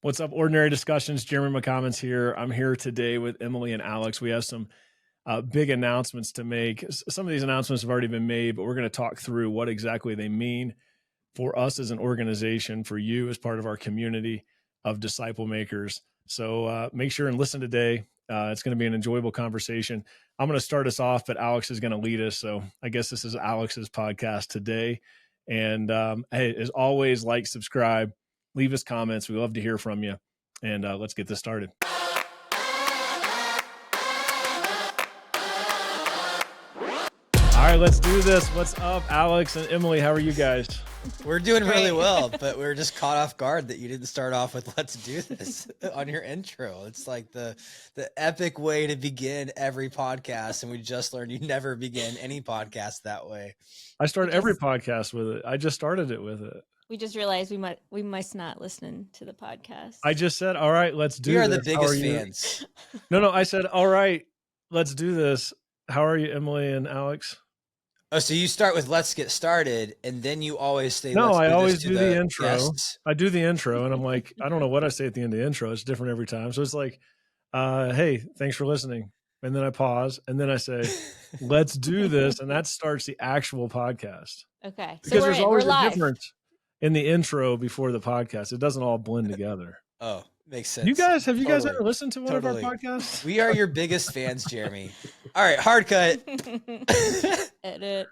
What's up, Ordinary Discussions? Jeremy McCommons here. I'm here today with Emily and Alex. We have some big announcements to make. Some of these announcements have already been made, but we're going to talk through what exactly they mean for us as an organization, for you as part of our community of disciple makers. So make sure and listen today. It's going to be an enjoyable conversation. I'm going to start us off, but Alex is going to lead us. So I guess this is Alex's podcast today. And hey, as always, like, subscribe, leave us comments. We love to hear from you. And let's get this started. All right, let's do this. What's up, Alex and Emily? How are you guys? We're doing really well, but we're just caught off guard that you didn't start off with "Let's do this" on your intro. It's like the epic way to begin every podcast, and we just learned you never begin any podcast that way. I start every podcast with it. I just started it with it. We just realized we must not listen to the podcast. I just said, all right, let's do this. We are the biggest fans. No, I said, all right, let's do this. How are you, Emily and Alex? Oh, so you start with "Let's get started," and then you always say, "No." I always do the intro. Guests. I do the intro, and I'm like, I don't know what I say at the end of the intro. It's different every time. So it's like, "Hey, thanks for listening," and then I pause, and then I say, "Let's do this," and that starts the actual podcast. Okay, because there's always a difference in the intro before the podcast. It doesn't all blend together. Oh. Makes sense. Have you guys ever listened to one of our podcasts? We are your biggest fans, Jeremy. All right, hard cut. Edit.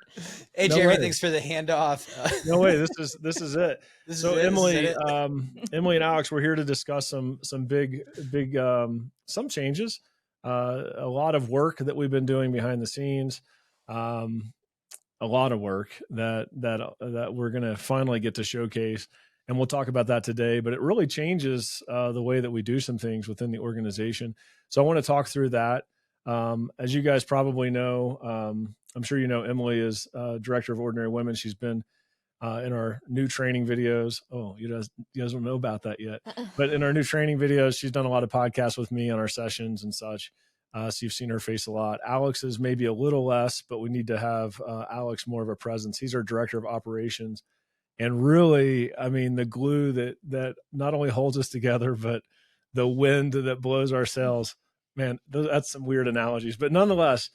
Hey, No Jeremy, way. Thanks for the handoff. No way. This is it. Emily, Emily and Alex, we're here to discuss some big some changes, a lot of work that we've been doing behind the scenes, a lot of work that we're going to finally get to showcase. And we'll talk about that today, but it really changes the way that we do some things within the organization. So I want to talk through that. As you guys probably know, I'm sure you know, Emily is Director of Ordinary Women. She's been in our new training videos. Oh, you guys don't know about that yet. But in our new training videos, she's done a lot of podcasts with me on our sessions and such. So you've seen her face a lot. Alex is maybe a little less, but we need to have Alex more of a presence. He's our Director of Operations. And really, I mean, the glue that not only holds us together, but the wind that blows our sails, man, that's some weird analogies. But nonetheless,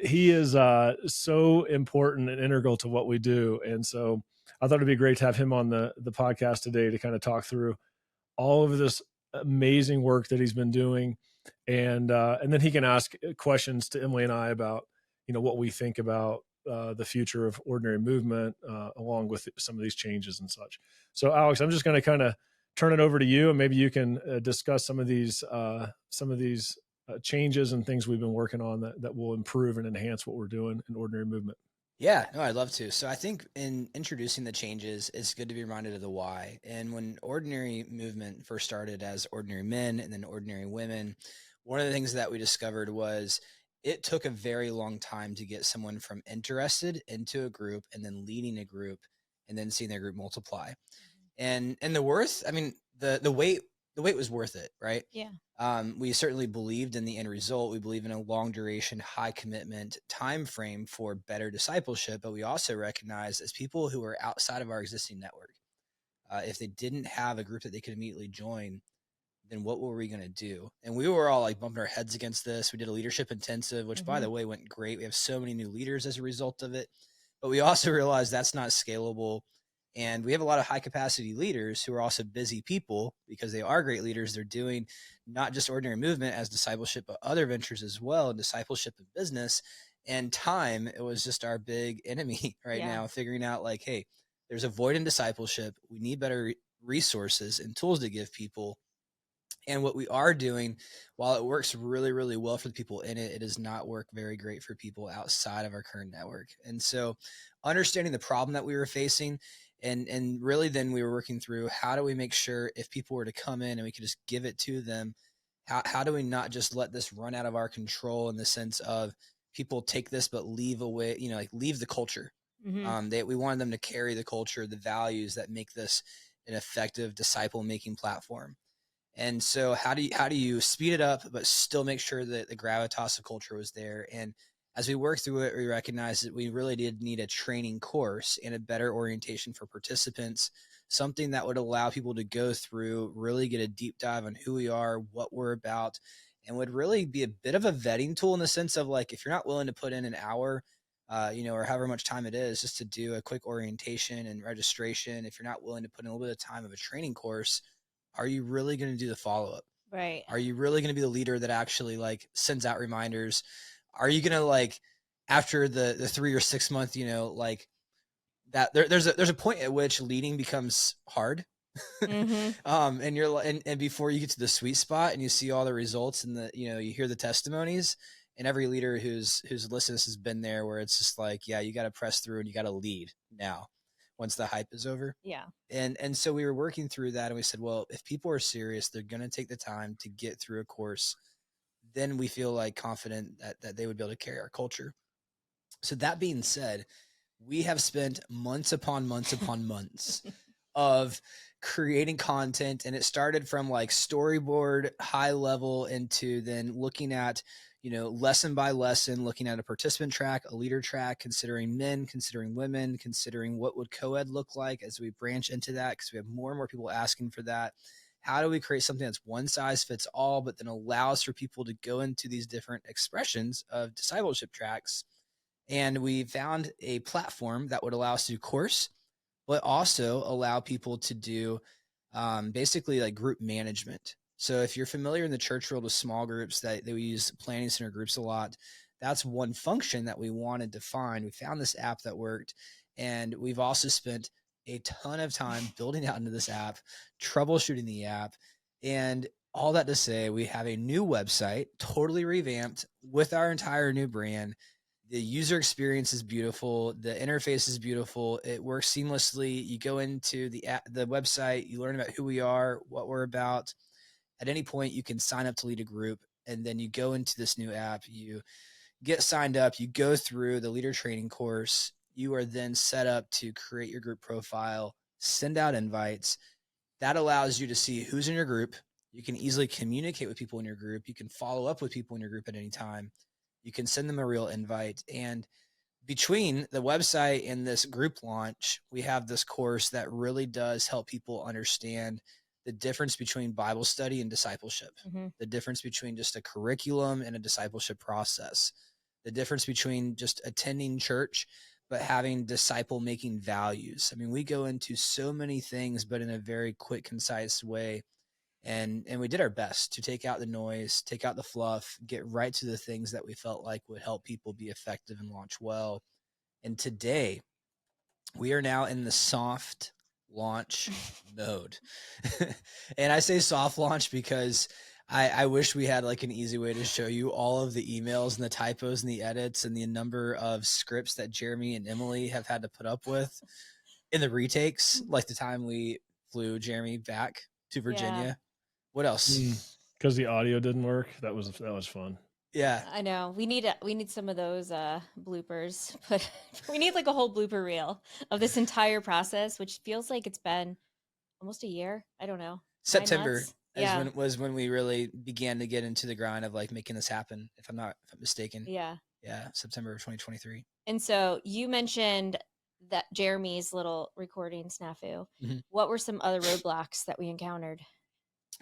he is so important and integral to what we do. And so I thought it'd be great to have him on the podcast today to kind of talk through all of this amazing work that he's been doing. And then he can ask questions to Emily and I about, what we think about the future of Ordinary Movement, along with some of these changes and such. So, Alex, I'm just going to kind of turn it over to you, and maybe you can discuss some of these changes and things we've been working on that will improve and enhance what we're doing in Ordinary Movement. Yeah, no, I'd love to. So I think in introducing the changes, it's good to be reminded of the why. And when Ordinary Movement first started as Ordinary Men and then Ordinary Women, one of the things that we discovered was it took a very long time to get someone from interested into a group and then leading a group and then seeing their group multiply. And the worth, I mean, the wait was worth it, right? Yeah. We certainly believed in the end result. We believe in a long duration, high commitment time frame for better discipleship, but we also recognize as people who are outside of our existing network, if they didn't have a group that they could immediately join, then what were we going to do? And we were all like bumping our heads against this. We did a leadership intensive, which by the way, went great. We have so many new leaders as a result of it, but we also realized that's not scalable. And we have a lot of high capacity leaders who are also busy people because they are great leaders. They're doing not just Ordinary Movement as discipleship, but other ventures as well, and discipleship and business. And time, it was just our big enemy now, figuring out like, hey, there's a void in discipleship. We need better resources and tools to give people. And what we are doing, while it works really, really well for the people in it, it does not work very great for people outside of our current network. And so understanding the problem that we were facing, and really then we were working through how do we make sure if people were to come in and we could just give it to them, how do we not just let this run out of our control in the sense of people take this but leave away, leave the culture. We wanted them to carry the culture, the values that make this an effective disciple-making platform. And so how do you speed it up, but still make sure that the gravitas of culture was there? And As we worked through it, we recognized that we really did need a training course and a better orientation for participants, something that would allow people to go through, really get a deep dive on who we are, what we're about, and would really be a bit of a vetting tool in the sense of like, if you're not willing to put in an hour, or however much time it is just to do a quick orientation and registration, if you're not willing to put in a little bit of time of a training course, are you really going to do the follow-up? Right. Are you really going to be the leader that actually like sends out reminders? Are you going to like, after the 3 or 6 month, like that there's a point at which leading becomes hard. Mm-hmm. And you're and before you get to the sweet spot and you see all the results and you hear the testimonies, and every leader who's listened has been there where it's just like, yeah, you got to press through and you got to lead now once the hype is over. Yeah. And so we were working through that, and we said, well, if people are serious, they're going to take the time to get through a course, then we feel like confident that they would be able to carry our culture. So that being said, we have spent months upon months upon months of creating content, and it started from like storyboard high level into then looking at lesson by lesson, looking at a participant track, a leader track, considering men, considering women, considering what would co-ed look like as we branch into that, because we have more and more people asking for that. How do we create something that's one size fits all, but then allows for people to go into these different expressions of discipleship tracks? And we found a platform that would allow us to do course, but also allow people to do basically like group management. So if you're familiar in the church world with small groups, that we use planning center groups a lot, that's one function that we wanted to find. We found this app that worked, and we've also spent a ton of time building out into this app, troubleshooting the app, and all that to say, we have a new website, totally revamped with our entire new brand. The user experience is beautiful. The interface is beautiful. It works seamlessly. You go into the website, you learn about who we are, what we're about. At any point, you can sign up to lead a group, and then you go into this new app. You get signed up. You go through the leader training course. You are then set up to create your group profile, send out invites. That allows you to see who's in your group. You can easily communicate with people in your group. You can follow up with people in your group at any time. You can send them a real invite. And between the website and this group launch, we have this course that really does help people understand the difference between Bible study and discipleship, the difference between just a curriculum and a discipleship process, the difference between just attending church, but having disciple-making values. I mean, we go into so many things, but in a very quick, concise way. And we did our best to take out the noise, take out the fluff, get right to the things that we felt like would help people be effective and launch well. And today, we are now in the soft launch mode. And I say soft launch because I wish we had like an easy way to show you all of the emails and the typos and the edits and the number of scripts that Jeremy and Emily have had to put up with in the retakes, like the time we flew Jeremy back to Virginia. Yeah. What else? Because the audio didn't work. That was fun. Yeah, I know. We need some of those bloopers, but we need like a whole blooper reel of this entire process, which feels like it's been almost a year. I don't know. September was when we really began to get into the grind of like making this happen. If I'm mistaken. Yeah. Yeah, September of 2023. And so you mentioned that Jeremy's little recording snafu. What were some other roadblocks that we encountered?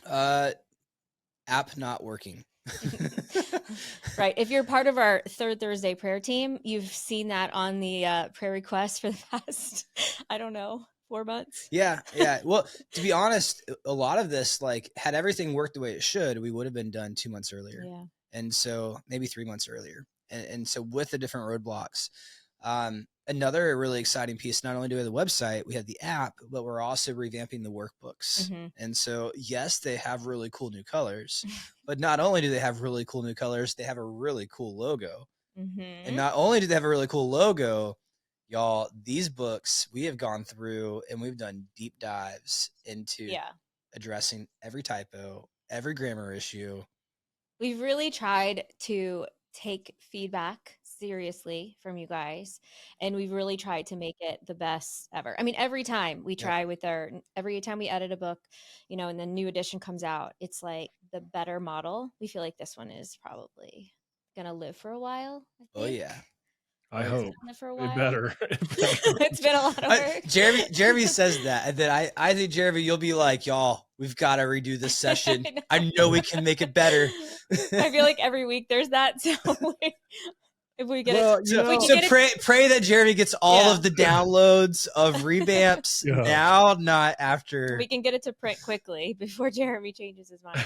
App not working. Right. If you're part of our Third Thursday prayer team, you've seen that on the prayer requests for the past, I don't know, 4 months. Yeah. Well, to be honest, a lot of this, like, had everything worked the way it should, we would have been done 2 months earlier. Yeah. And so maybe 3 months earlier. And so with the different roadblocks, another really exciting piece, not only do we have the website, we have the app, but we're also revamping the workbooks. And so, yes, they have really cool new colors, but not only do they have really cool new colors, they have a really cool logo. And not only do they have a really cool logo, y'all, these books we have gone through and we've done deep dives into addressing every typo, every grammar issue. We've really tried to take feedback seriously from you guys, and we've really tried to make it the best ever. I mean, every time we try every time we edit a book, and the new edition comes out, it's like the better model. We feel like this one is probably going to live for a while. Oh yeah. I hope for a it while. better. It's been a lot of work. Jeremy says that, and then I think, Jeremy, you'll be like, y'all, we've got to redo this session. I know we can make it better. I feel like every week there's that. So if we get pray that Jeremy gets all of the downloads of revamps now, not after. We can get it to print quickly before Jeremy changes his mind.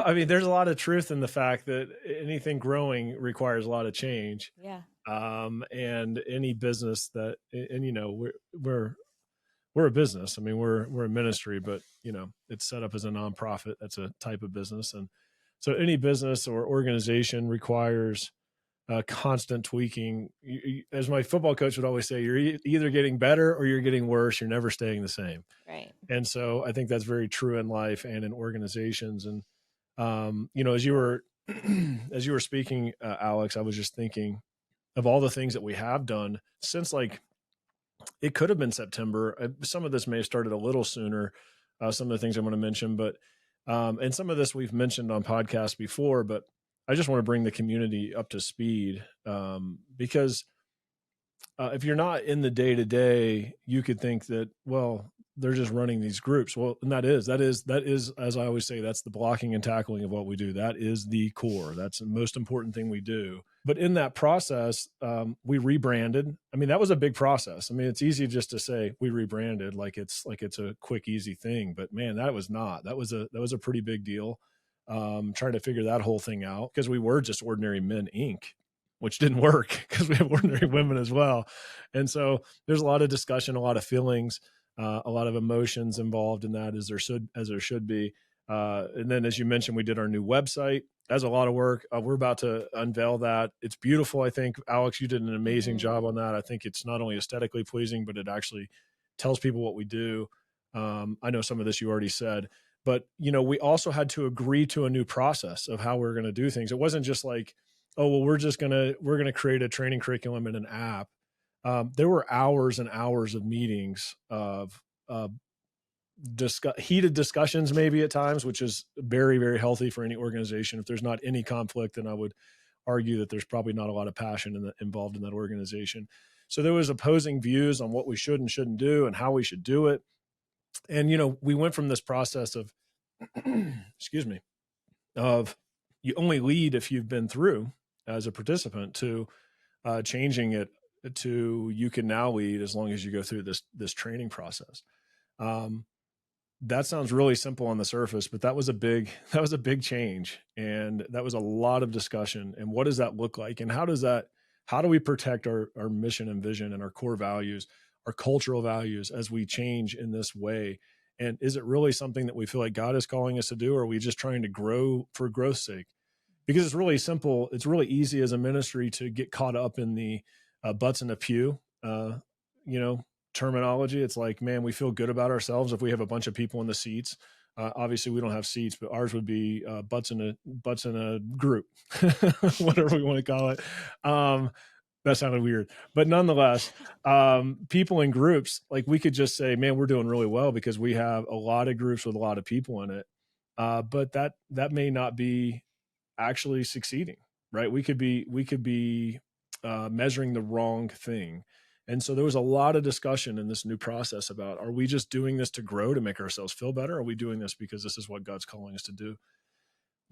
I mean, there's a lot of truth in the fact that anything growing requires a lot of change. Yeah. And any business that, and we're a business. I mean, we're a ministry, but it's set up as a nonprofit. That's a type of business. And so any business or organization requires constant tweaking. As my football coach would always say, you're either getting better or you're getting worse. You're never staying the same. Right. And so I think that's very true in life and in organizations. And, as you were speaking, Alex, I was just thinking of all the things that we have done since, like, it could have been September. Some of this may have started a little sooner. Some of the things I'm going to mention, but, and some of this we've mentioned on podcasts before, but I just want to bring the community up to speed, because if you're not in the day to day, you could think that, well, they're just running these groups. Well, and that is, as I always say, that's the blocking and tackling of what we do. That is the core. That's the most important thing we do. But in that process, we rebranded. I mean, that was a big process. I mean, it's easy just to say we rebranded like it's a quick, easy thing. But man, that was not. That was a pretty big deal. Trying to figure that whole thing out, because we were just Ordinary Men Inc., which didn't work because we have ordinary women as well. And so there's a lot of discussion, a lot of feelings, a lot of emotions involved in that, as there should be. And then, as you mentioned, we did our new website. That's a lot of work. We're about to unveil that. It's beautiful. I think, Alex, you did an amazing job on that. I think it's not only aesthetically pleasing, but it actually tells people what we do. I know some of this you already said, but we also had to agree to a new process of how we're going to do things. It wasn't just like, oh, well, we're going to create a training curriculum and an app. There were hours and hours of meetings of heated discussions, maybe at times, which is very, very healthy for any organization. If there's not any conflict, then I would argue that there's probably not a lot of passion involved in that organization. So there was opposing views on what we should and shouldn't do and how we should do it. And, we went from this process of, excuse me, of you only lead if you've been through as a participant, to changing it to you can now lead as long as you go through this training process. That sounds really simple on the surface, but that was a big change. And that was a lot of discussion. And what does that look like? And how do we protect our mission and vision and our core values, our cultural values, as we change in this way? And is it really something that we feel like God is calling us to do? Or are we just trying to grow for growth's sake? Because it's really simple. It's really easy as a ministry to get caught up in the butts in the pew, terminology. It's like, man, we feel good about ourselves if we have a bunch of people in the seats. Obviously we don't have seats, but ours would be butts in a group, whatever we want to call it. That sounded weird, but nonetheless, people in groups, like, we could just say, man, we're doing really well because we have a lot of groups with a lot of people in it. But that may not be actually succeeding, right? We could be measuring the wrong thing. And so there was a lot of discussion in this new process about, are we just doing this to grow, to make ourselves feel better? Are we doing this because this is what God's calling us to do?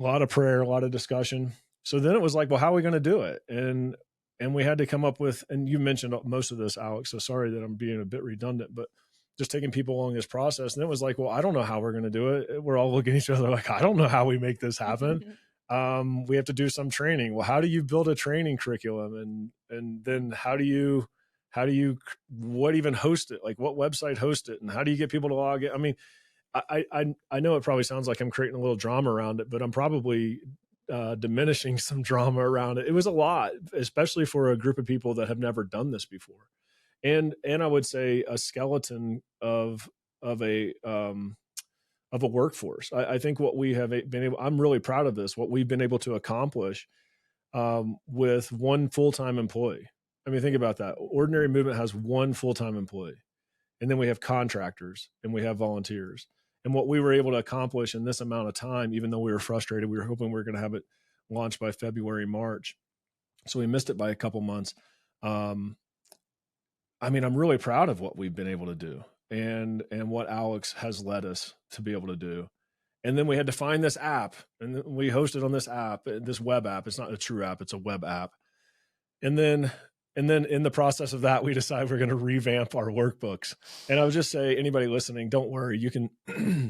A lot of prayer, a lot of discussion. So then it was like, well, how are we going to do it? And we had to come up with, and you mentioned most of this, Alex, so sorry that I'm being a bit redundant, but just taking people along this process. And it was like, well, I don't know how we're going to do it. We're all looking at each other like, I don't know how we make this happen. We have to do some training. Well, how do you build a training curriculum? And then how do you what even host it? Like, what website host it? And how do you get people to log in? I mean, I know it probably sounds like I'm creating a little drama around it, but I'm probably diminishing some drama around it. It was a lot, especially for a group of people that have never done this before. And I would say a skeleton of a workforce. I think what we have been able, I'm really proud of this, what we've been able to accomplish with one full-time employee. I mean, think about that. Ordinary Movement has one full-time employee, and then we have contractors and we have volunteers. And what we were able to accomplish in this amount of time, even though we were frustrated, we were hoping we were going to have it launched by February, March. So we missed it by a couple months. Um, I mean, I'm really proud of what we've been able to do and what Alex has led us to be able to do. And then we had to find this app, and we hosted on this app, this web app. It's not a true app, it's a web app. And then in the process of that, we decided we're going to revamp our workbooks. And I would just say, anybody listening, don't worry, you can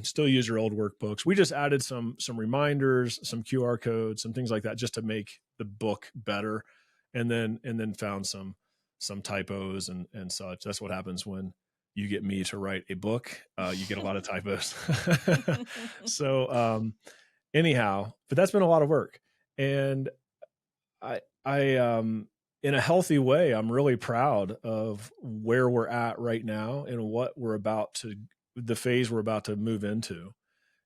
still use your old workbooks. We just added some reminders, some QR codes, some things like that, just to make the book better. And then found some typos and such. That's what happens when you get me to write a book. You get a lot of typos. So anyhow, but that's been a lot of work. And I in a healthy way, I'm really proud of where we're at right now and what the phase we're about to move into.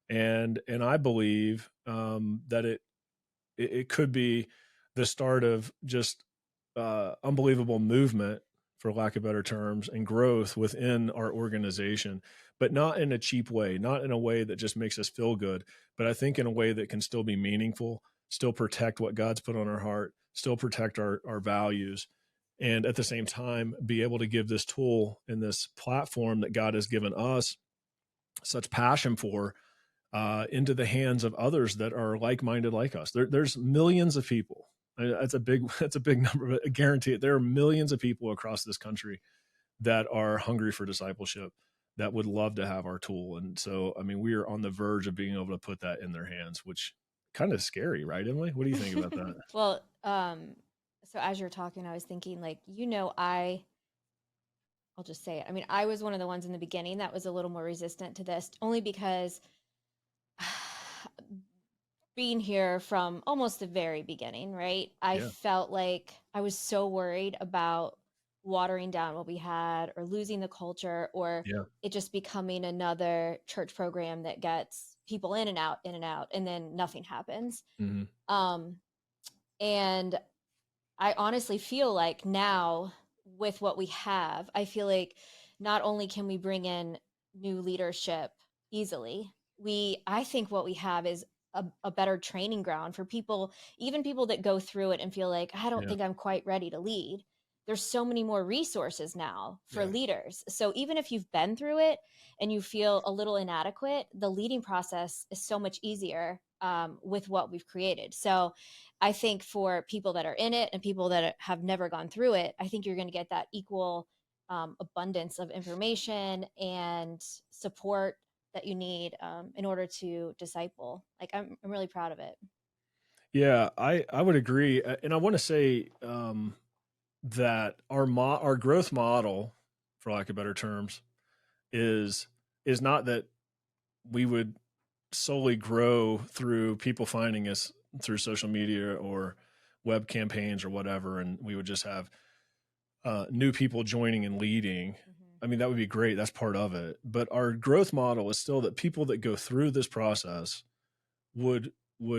And I believe that it could be the start of just unbelievable movement, for lack of better terms, and growth within our organization, but not in a cheap way, not in a way that just makes us feel good, but I think in a way that can still be meaningful, still protect what God's put on our heart, still protect our values, and at the same time be able to give this tool and this platform that God has given us such passion for into the hands of others that are like-minded like us. There's millions of people. That's a big number, but I guarantee it. There are millions of people across this country that are hungry for discipleship, that would love to have our tool. And so, I mean, we are on the verge of being able to put that in their hands, which kind of scary, right, Emily? What do you think about that? Well, so as you're talking, I was thinking, like, I'll just say it. I mean, I was one of the ones in the beginning that was a little more resistant to this, only because being here from almost the very beginning, right? I felt like I was so worried about watering down what we had, or losing the culture, or it just becoming another church program that gets people in and out, and then nothing happens. Mm-hmm. And I honestly feel like now, with what we have, I feel like not only can we bring in new leadership easily, I think what we have is a better training ground for people, even people that go through it and feel like, I don't think I'm quite ready to lead. There's so many more resources now for leaders. So even if you've been through it and you feel a little inadequate, the leading process is so much easier with what we've created. So I think for people that are in it and people that have never gone through it, I think you're going to get that equal abundance of information and support that you need in order to disciple. Like, I'm really proud of it. Yeah, I would agree. And I want to say that our growth model, for lack of better terms, is not that we would solely grow through people finding us through social media or web campaigns or whatever, and we would just have new people joining and leading. I mean, that would be great. That's part of it. But our growth model is still that people that go through this process would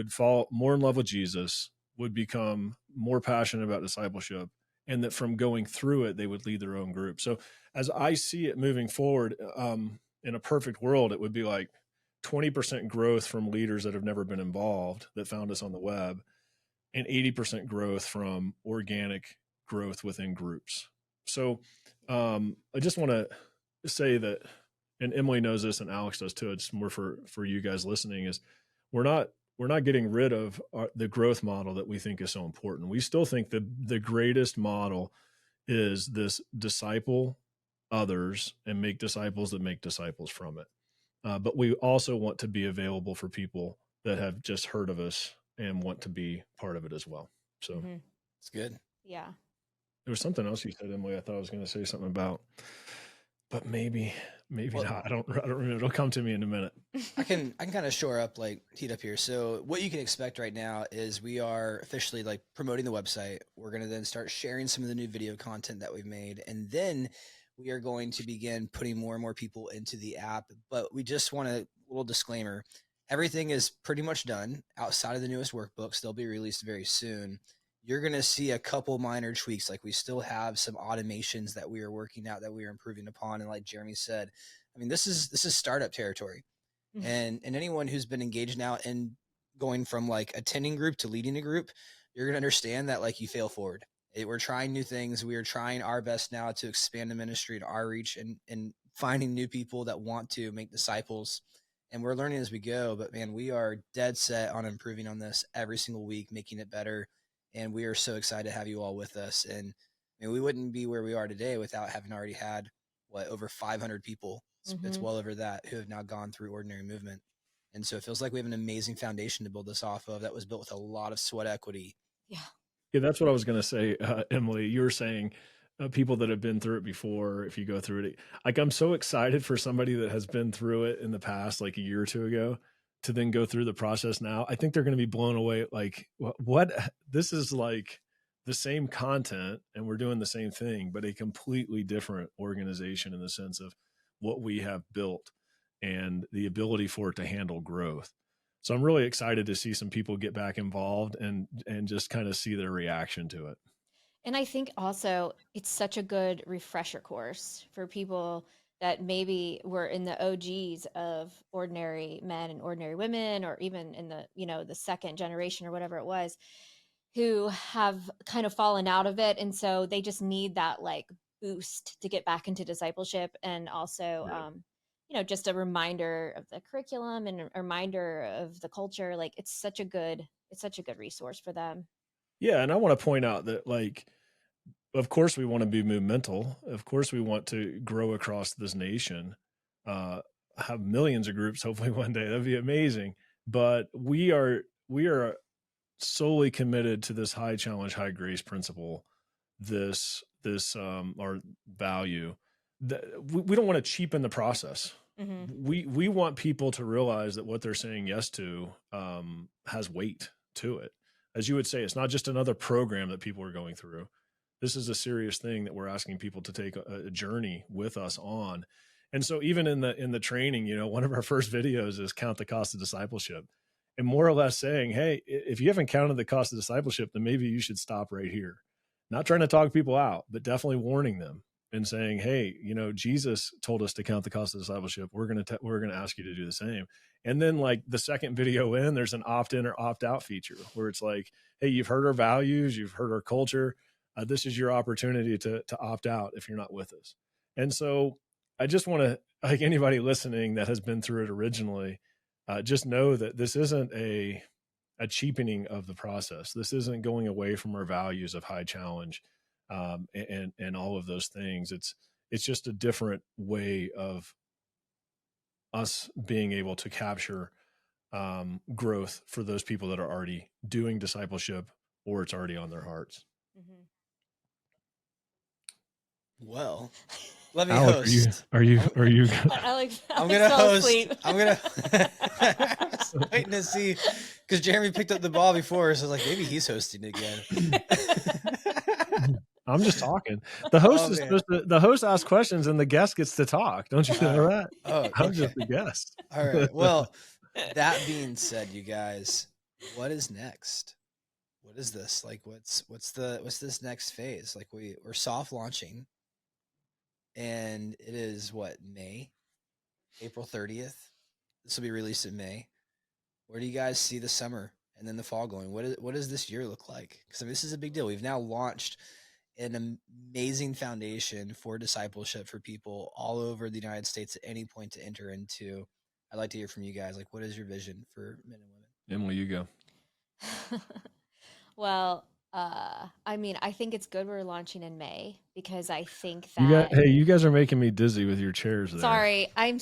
fall more in love with Jesus, would become more passionate about discipleship, and that from going through it, they would lead their own group. So as I see it moving forward, in a perfect world, it would be like 20% growth from leaders that have never been involved, that found us on the web, and 80% growth from organic growth within groups. So I just want to say that, and Emily knows this and Alex does too, it's more for you guys listening, is we're not getting rid of the growth model that we think is so important. We still think that the greatest model is this: disciple others and make disciples that make disciples from it. But we also want to be available for people that have just heard of us and want to be part of it as well. So it's good. Yeah. There was something else you said, Emily, I thought I was going to say something about, but maybe not. I don't remember. It'll come to me in a minute. I can kind of shore up, like, heat up here. So what you can expect right now is we are officially, like, promoting the website. We're going to then start sharing some of the new video content that we've made. And then we are going to begin putting more and more people into the app. But we just want a little disclaimer. Everything is pretty much done outside of the newest workbooks. They'll be released very soon. You're going to see a couple minor tweaks. Like, we still have some automations that we are working out, that we are improving upon. And like Jeremy said, I mean, this is startup territory. And anyone who's been engaged now in going from, like, attending group to leading a group you're going to understand that like you fail forward. We're trying new things. We are trying our best now to expand the ministry and our reach and finding new people that want to make disciples. And we're learning as we go, but man, we are dead set on improving on this every single week, making it better. And we are so excited to have you all with us. And I mean, we wouldn't be where we are today without having already had over 500 people. It's well over that who have now gone through Ordinary Movement. And so it feels like we have an amazing foundation to build this off of that was built with a lot of sweat equity. Yeah, that's what I was going to say, Emily. You were saying people that have been through it before, if you go through it, like I'm so excited for somebody that has been through it in the past, like a year or two ago, to then go through the process now. I think they're going to be blown away. Like, what? This is like the same content and we're doing the same thing, but a completely different organization in the sense of what we have built and the ability for it to handle growth. So I'm really excited to see some people get back involved and just kind of see their reaction to it. And I think also it's such a good refresher course for people that maybe were in the OGs of Ordinary Men and Ordinary Women, or even in the, the second generation or whatever it was, who have kind of fallen out of it. And so they just need that like boost to get back into discipleship. And also, just a reminder of the curriculum and a reminder of the culture. Like it's such a good resource for them. Yeah. And I want to point out that, like, of course we want to be movemental. Of course we want to grow across this nation, have millions of groups, hopefully one day. That'd be amazing. But we are solely committed to this high challenge, high grace principle, this our value that we don't want to cheapen the process. We want people to realize that what they're saying yes to has weight to it. As you would say, it's not just another program that people are going through. This is a serious thing that we're asking people to take a journey with us on. And so even in the training, one of our first videos is count the cost of discipleship, and more or less saying, hey, if you haven't counted the cost of discipleship, then maybe you should stop right here. Not trying to talk people out, but definitely warning them and saying, hey, Jesus told us to count the cost of discipleship. We're going to ask you to do the same. And then like the second video in, there's an opt-in or opt-out feature where it's like, hey, you've heard our values, you've heard our culture. This is your opportunity to opt out if you're not with us. And so I just want to, like anybody listening that has been through it originally, just know that this isn't a cheapening of the process. This isn't going away from our values of high challenge and all of those things. It's just a different way of us being able to capture growth for those people that are already doing discipleship or it's already on their hearts. Well, let me Alex, host. Are you? Alex, I'm gonna host. I'm gonna waiting to see because Jeremy picked up the ball before, so I was like, maybe he's hosting again. I'm just talking. The host is supposed to. The host asks questions, and the guest gets to talk. Don't you know that? Oh, I'm just the guest. All right. Well, that being said, you guys, what is next? What is this? Like, what's this next phase? Like, we're soft launching. And it is April 30th. This will be released in May. Where do you guys see the summer and then the fall going? What does this year look like? Because this is a big deal. We've now launched an amazing foundation for discipleship for people all over the United States at any point to enter into. I'd like to hear from you guys. Like, what is your vision for men and women? Emily, you go. Well, I think it's good we're launching in May because I think that you guys are making me dizzy with your chairs there. Sorry, I'm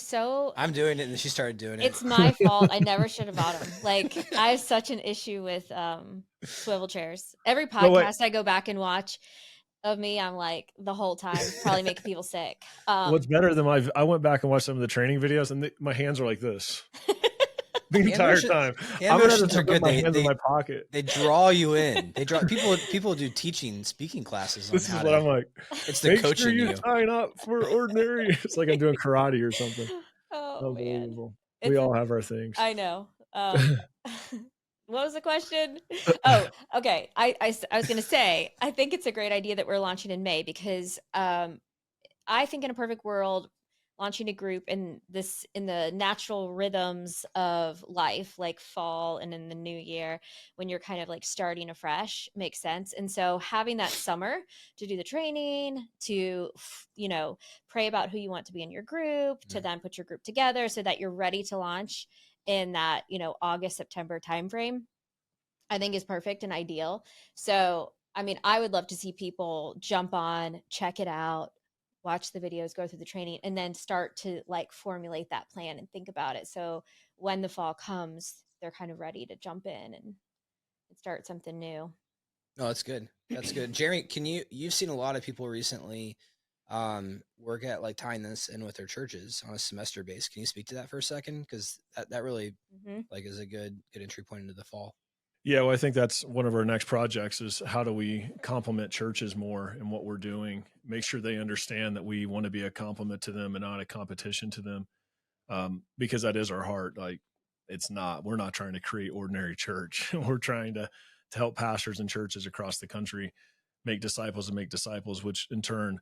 doing it and she started doing it. It's my fault. I never should have bought them. Like I have such an issue with swivel chairs. Every podcast I go back and watch of me, I'm like the whole time probably making people sick. What's better than I went back and watched some of the training videos and my hands are like this. The entire time. Hand motions are good. My hands in my pocket. They draw you in. They draw people do speaking classes. This is what I'm like. It's the coaching. Sure you sign up for Ordinary. It's like I'm doing karate or something. Oh, unbelievable. Man. We all have our things. I know. What was the question? Oh, okay. I was going to say, I think it's a great idea that we're launching in May because I think in a perfect world, launching a group in the natural rhythms of life, like fall and in the new year, when you're kind of like starting afresh, makes sense. And so having that summer to do the training, to, pray about who you want to be in your group, to then put your group together so that you're ready to launch in that, August, September timeframe, I think is perfect and ideal. So, I mean, I would love to see people jump on, check it out, watch the videos, go through the training, and then start to like formulate that plan and think about it. So when the fall comes, they're kind of ready to jump in and start something new. No, that's good. That's good. Jeremy, you've seen a lot of people recently work at like tying this in with their churches on a semester base. Can you speak to that for a second? Because that really like is a good entry point into the fall. Yeah, well, I think that's one of our next projects is how do we complement churches more in what we're doing, make sure they understand that we want to be a complement to them and not a competition to them, because that is our heart. Like, we're not trying to create ordinary church. We're trying to help pastors and churches across the country make disciples and make disciples, which in turn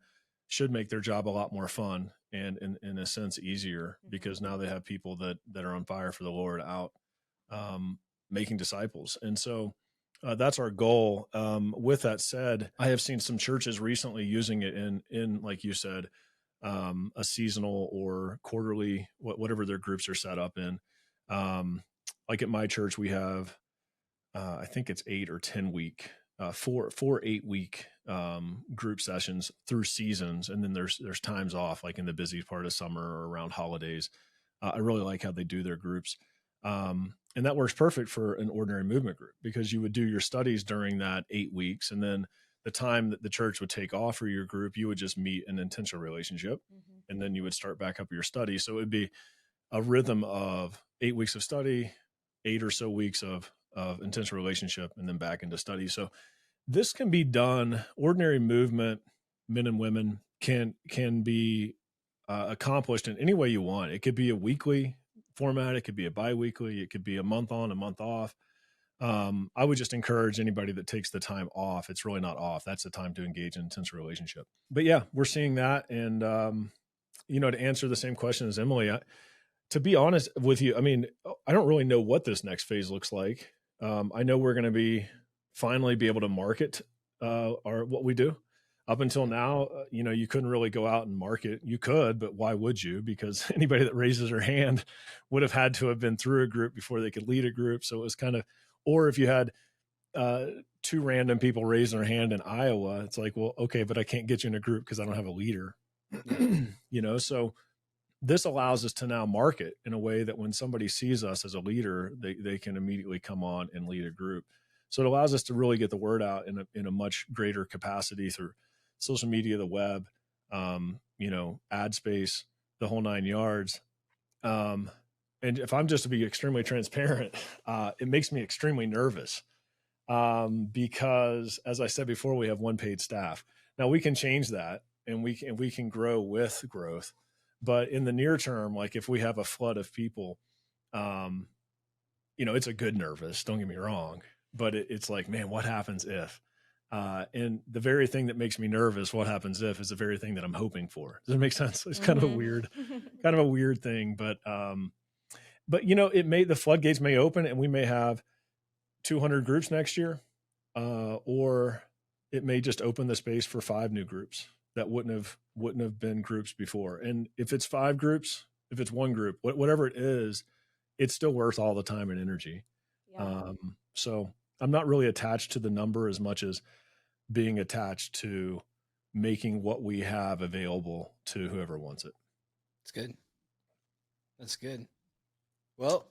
should make their job a lot more fun and in a sense easier, because now they have people that are on fire for the Lord out making disciples. And so that's our goal. With that said, I have seen some churches recently using it in like you said, a seasonal or quarterly, whatever their groups are set up in. Like at my church, we have, I think it's 8 or 10 week, 4 8-week group sessions through seasons. And then there's times off, like in the busy part of summer or around holidays. I really like how they do their groups. And that works perfect for an ordinary movement group, because you would do your studies during that 8 weeks. And then the time that the church would take off for your group, you would just meet an intentional relationship. And then you would start back up your study. So it would be a rhythm of 8 weeks of study, 8 or so weeks of intentional relationship, and then back into study. So this can be done. Ordinary movement, men and women, can be accomplished in any way you want. It could be a weekly format. It could be a bi-weekly. It could be a month on, a month off. I would just encourage anybody that takes the time off. It's really not off. That's the time to engage in intense relationship. But yeah, we're seeing that. And, to answer the same question as Emily, to be honest with you, I mean, I don't really know what this next phase looks like. I know we're going to finally be able to market what we do. Up until now, you couldn't really go out and market. You could, but why would you? Because anybody that raises their hand would have had to have been through a group before they could lead a group. So it was kind of, or if you had 2 random people raise their hand in Iowa, it's like, well, okay, but I can't get you in a group because I don't have a leader. So this allows us to now market in a way that when somebody sees us as a leader, they can immediately come on and lead a group. So it allows us to really get the word out in a much greater capacity through social media, the web, ad space, the whole 9 yards. And if I'm just to be extremely transparent, it makes me extremely nervous because, as I said before, we have 1 paid staff. Now we can change that, and we can grow with growth. But in the near term, like if we have a flood of people, it's a good nervous, don't get me wrong, but it's like, man, what happens if? And the very thing that makes me nervous, what happens if, is the very thing that I'm hoping for. Does it make sense? It's kind of a weird thing, but the floodgates may open and we may have 200 groups next year, or it may just open the space for 5 new groups that wouldn't have been groups before. And if it's 5 groups, if it's 1 group, whatever it is, it's still worth all the time and energy. Yeah. So I'm not really attached to the number as much as being attached to making what we have available to whoever wants it. That's good. Well,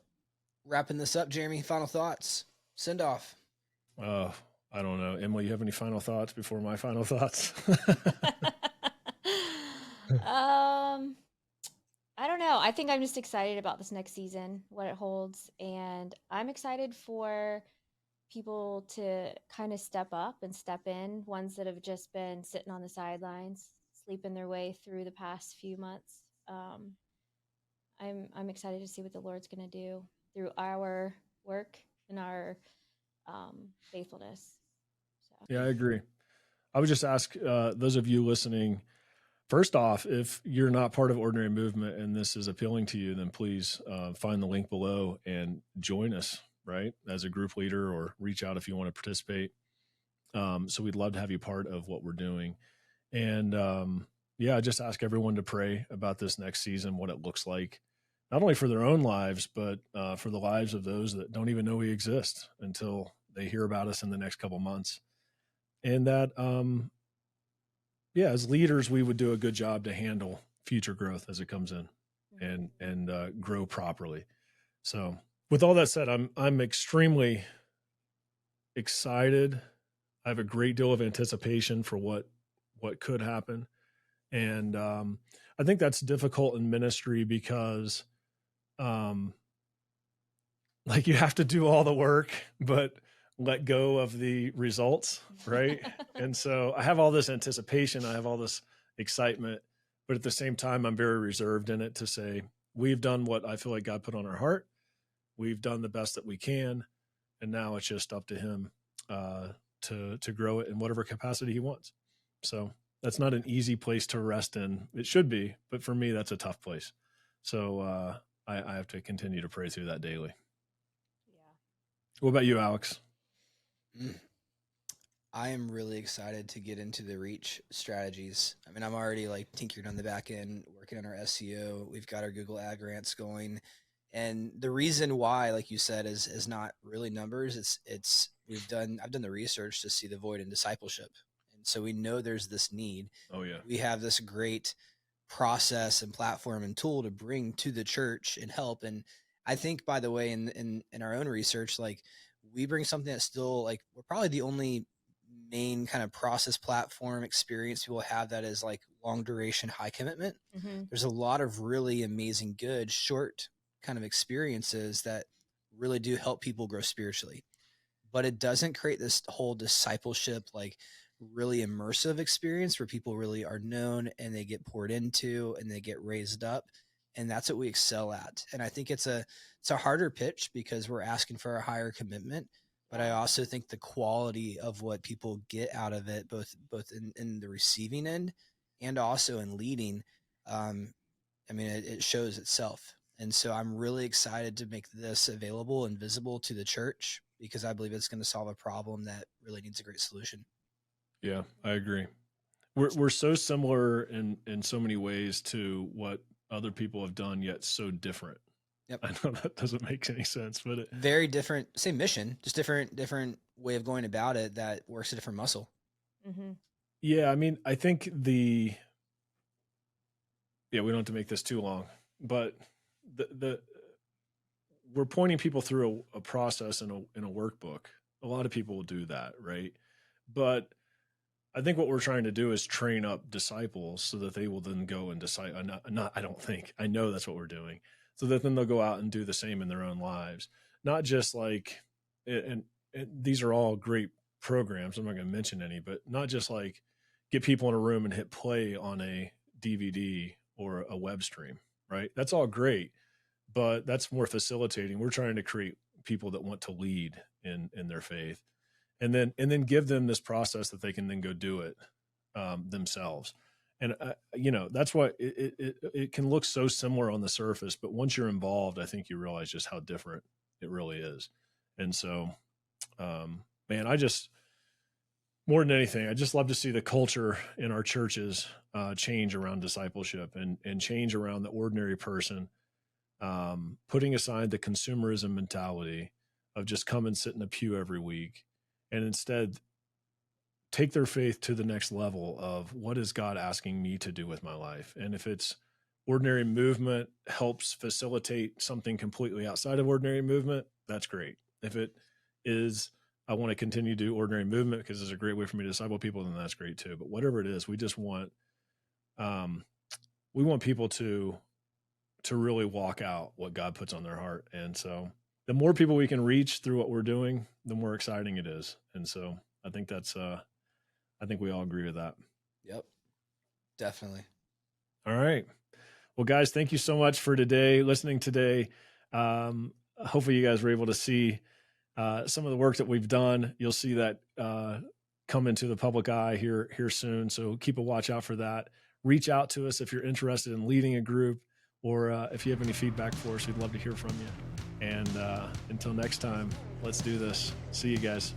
wrapping this up, Jeremy, final thoughts, send off. I don't know. Emily, you have any final thoughts before my final thoughts? I don't know. I think I'm just excited about this next season, what it holds. And I'm excited for people to kind of step up and step in, ones that have just been sitting on the sidelines, sleeping their way through the past few months. I'm excited to see what the Lord's going to do through our work and our faithfulness. So. Yeah, I agree. I would just ask those of you listening, First off, if you're not part of Ordinary Movement and this is appealing to you, then please find the link below and join us, right, as a group leader, or reach out if you want to participate. So we'd love to have you part of what we're doing. And I just ask everyone to pray about this next season, what it looks like, not only for their own lives, but for the lives of those that don't even know we exist until they hear about us in the next couple months. And that, as leaders, we would do a good job to handle future growth as it comes in and grow properly. So with all that said, I'm extremely excited. I have a great deal of anticipation for what could happen. And I think that's difficult in ministry because like you have to do all the work, but let go of the results, right? And so I have all this anticipation, I have all this excitement, but at the same time, I'm very reserved in it to say, we've done what I feel like God put on our heart. We've done the best that we can. And now it's just up to him to grow it in whatever capacity he wants. So that's not an easy place to rest in. It should be, but for me, that's a tough place. So I have to continue to pray through that daily. Yeah. What about you, Alex? I am really excited to get into the reach strategies. I mean, I'm already like tinkering on the back end, working on our SEO. We've got our Google ad grants going. And the reason why, like you said, is not really numbers. I've done the research to see the void in discipleship. And so we know there's this need. Oh yeah. We have this great process and platform and tool to bring to the church and help. And I think, by the way, in our own research, like we bring something that's still like, we're probably the only main kind of process platform experience people have that is like long duration, high commitment. Mm-hmm. There's a lot of really amazing, good, short kind of experiences that really do help people grow spiritually, but it doesn't create this whole discipleship, like really immersive experience where people really are known and they get poured into and they get raised up. And that's what we excel at. And I think it's a harder pitch because we're asking for a higher commitment, but I also think the quality of what people get out of it, both in the receiving end and also in leading, it shows itself. And so I'm really excited to make this available and visible to the church because I believe it's going to solve a problem that really needs a great solution. Yeah, I agree. We're so similar in so many ways to what other people have done, yet so different. Yep. I know that doesn't make any sense, but very different, same mission, just different way of going about it that works a different muscle. Mm-hmm. Yeah, I mean, I think we don't have to make this too long, but we're pointing people through a process in a workbook. A lot of people will do that, right? But I think what we're trying to do is train up disciples so that they will then go and decide. I know that's what we're doing, so that then they'll go out and do the same in their own lives. Not just like, and these are all great programs. I'm not going to mention any, but not just like get people in a room and hit play on a DVD or a web stream, right? That's all great, but that's more facilitating. We're trying to create people that want to lead in their faith. And then give them this process that they can then go do it themselves. And, that's why it can look so similar on the surface, but once you're involved, I think you realize just how different it really is. And so, man, more than anything, I just love to see the culture in our churches change around discipleship and change around the ordinary person, putting aside the consumerism mentality of just come and sit in a pew every week, and instead take their faith to the next level of what is God asking me to do with my life. And if it's Ordinary Movement helps facilitate something completely outside of Ordinary Movement, that's great. If it is, I want to continue to do Ordinary Movement because it's a great way for me to disciple people, then that's great too. But whatever it is, we just want, people to really walk out what God puts on their heart. And so the more people we can reach through what we're doing, the more exciting it is. And so I think I think we all agree with that. Yep, definitely. All right. Well, guys, thank you so much for listening today. Hopefully you guys were able to see some of the work that we've done. You'll see that come into the public eye here soon. So keep a watch out for that. reach out to us if you're interested in leading a group, or if you have any feedback for us, we'd love to hear from you. And until next time, let's do this. See you guys.